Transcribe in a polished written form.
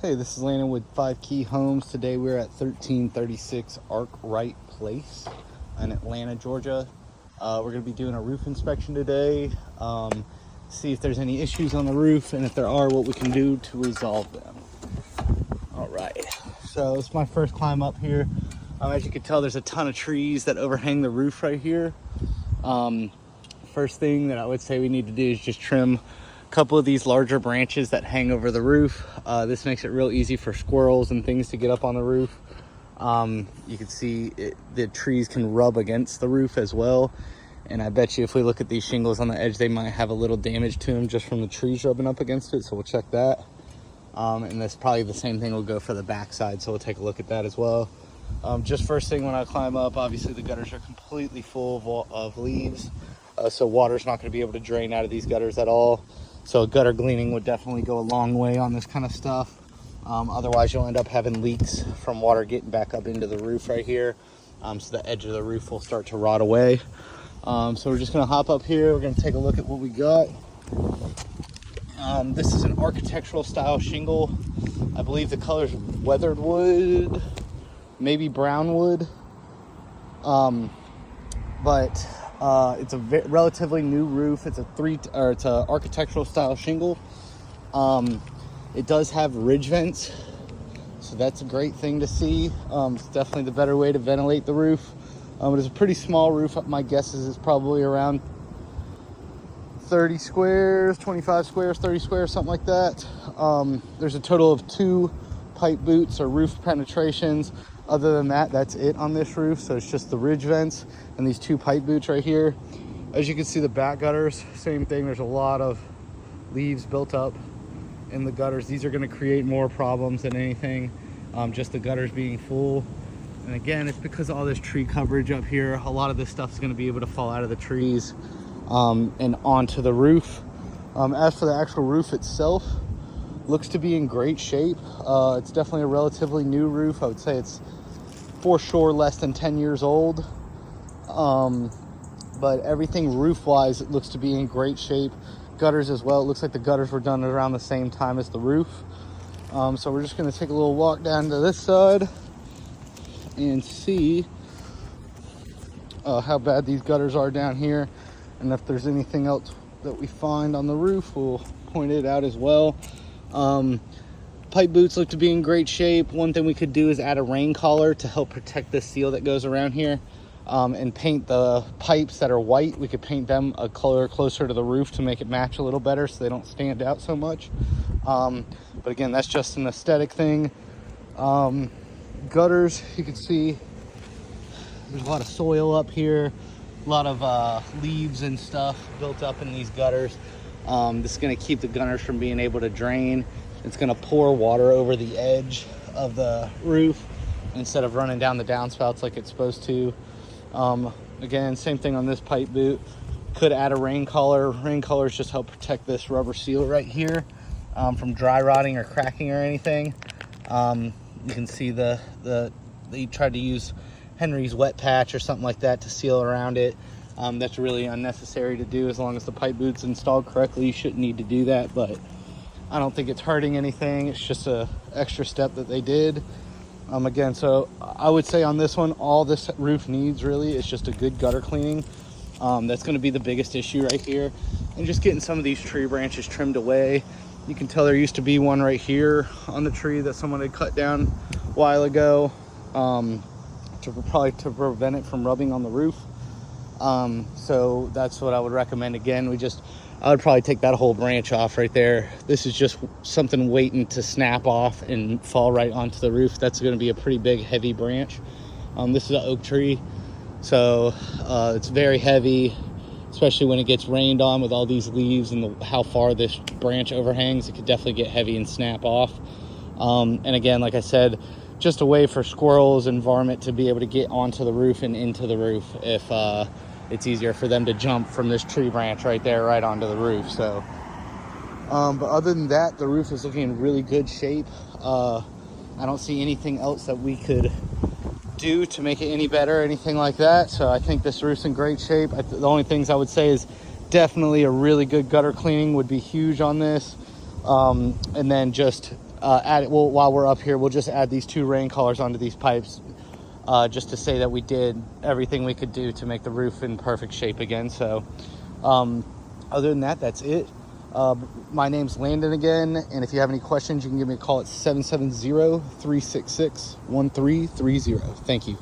Hey, this is Landon with 5 Key Homes. Today we're at 1336 Arkwright Place in Atlanta, Georgia. We're going to be doing a roof inspection today, see if there's any issues on the roof, and if there are, what we can do to resolve them. All right, so it's my first climb up here. As you can tell, there's a ton of trees that overhang the roof right here. First thing that I would say we need to do is just trim couple of these larger branches that hang over the roof. This makes it real easy for squirrels and things to get up on the roof. You can see the trees can rub against the roof as well, and I bet you if we look at these shingles on the edge, they might have a little damage to them just from the trees rubbing up against it, so we'll check that. And that's probably the same thing will go for the backside, so we'll take a look at that as well. Just first thing when I climb up, obviously the gutters are completely full of leaves, so water's not going to be able to drain out of these gutters at all. So gutter cleaning would definitely go a long way on this kind of stuff. Otherwise, you'll end up having leaks from water getting back up into the roof right here. So the edge of the roof will start to rot away. So we're just gonna hop up here. We're gonna take a look at what we got. This is an architectural style shingle. I believe the color's weathered wood, maybe brown wood. It's a relatively new roof. It's it's a architectural style shingle. It does have ridge vents, so that's a great thing to see. It's definitely the better way to ventilate the roof. It's a pretty small roof. My guess is it's probably around 30 squares, 25 squares, 30 squares, something like that. There's a total of 2 pipe boots or roof penetrations. Other than that, that's it on this roof. So it's just the ridge vents and these 2 pipe boots right here. As you can see, the back gutters, same thing. There's a lot of leaves built up in the gutters. These are going to create more problems than anything, just the gutters being full. And again, it's because of all this tree coverage up here. A lot of this stuff is going to be able to fall out of the trees and onto the roof. As for the actual roof itself, looks to be in great shape. It's definitely a relatively new roof. I would say it's for sure less than 10 years old. But everything roof-wise, it looks to be in great shape. Gutters as well. It looks like the gutters were done around the same time as the roof. So we're just going to take a little walk down to this side and see how bad these gutters are down here. And if there's anything else that we find on the roof, we'll point it out as well. Pipe boots look to be in great shape. One thing we could do is add a rain collar to help protect the seal that goes around here, and paint the pipes that are white. We could paint them a color closer to the roof to make it match a little better so they don't stand out so much. But again, that's just an aesthetic thing. Gutters, you can see there's a lot of soil up here, a lot of leaves and stuff built up in these gutters. This is going to keep the gutters from being able to drain. It's going to pour water over the edge of the roof instead of running down the downspouts like it's supposed to. Again, same thing on this pipe boot. Could add a rain collar. Rain collars just help protect this rubber seal right here from dry rotting or cracking or anything. You can see they tried to use Henry's wet patch or something like that to seal around it. That's really unnecessary to do. As long as the pipe boot's installed correctly, you shouldn't need to do that, but I don't think it's hurting anything. It's just a extra step that they did. Again, so I would say on this one, all this roof needs really is just a good gutter cleaning. That's going to be the biggest issue right here, and just getting some of these tree branches trimmed away. You can tell there used to be one right here on the tree that someone had cut down a while ago, to prevent it from rubbing on the roof. So that's what I would recommend. Again, I would probably take that whole branch off right there. This is just something waiting to snap off and fall right onto the roof. That's going to be a pretty big, heavy branch. This is an oak tree, so it's very heavy, especially when it gets rained on with all these leaves and how far this branch overhangs. It could definitely get heavy and snap off. And again, like I said, just a way for squirrels and varmint to be able to get onto the roof and into the roof if it's easier for them to jump from this tree branch right there right onto the roof. So but other than that, the roof is looking in really good shape. I don't see anything else that we could do to make it any better or anything like that. So I think this roof's in great shape. The only things I would say is definitely a really good gutter cleaning would be huge on this. And then just while we're up here, we'll just add these 2 rain collars onto these pipes, just to say that we did everything we could do to make the roof in perfect shape again. So other than that, that's it. My name's Landon again, and if you have any questions, you can give me a call at 770-366-1330. Thank you.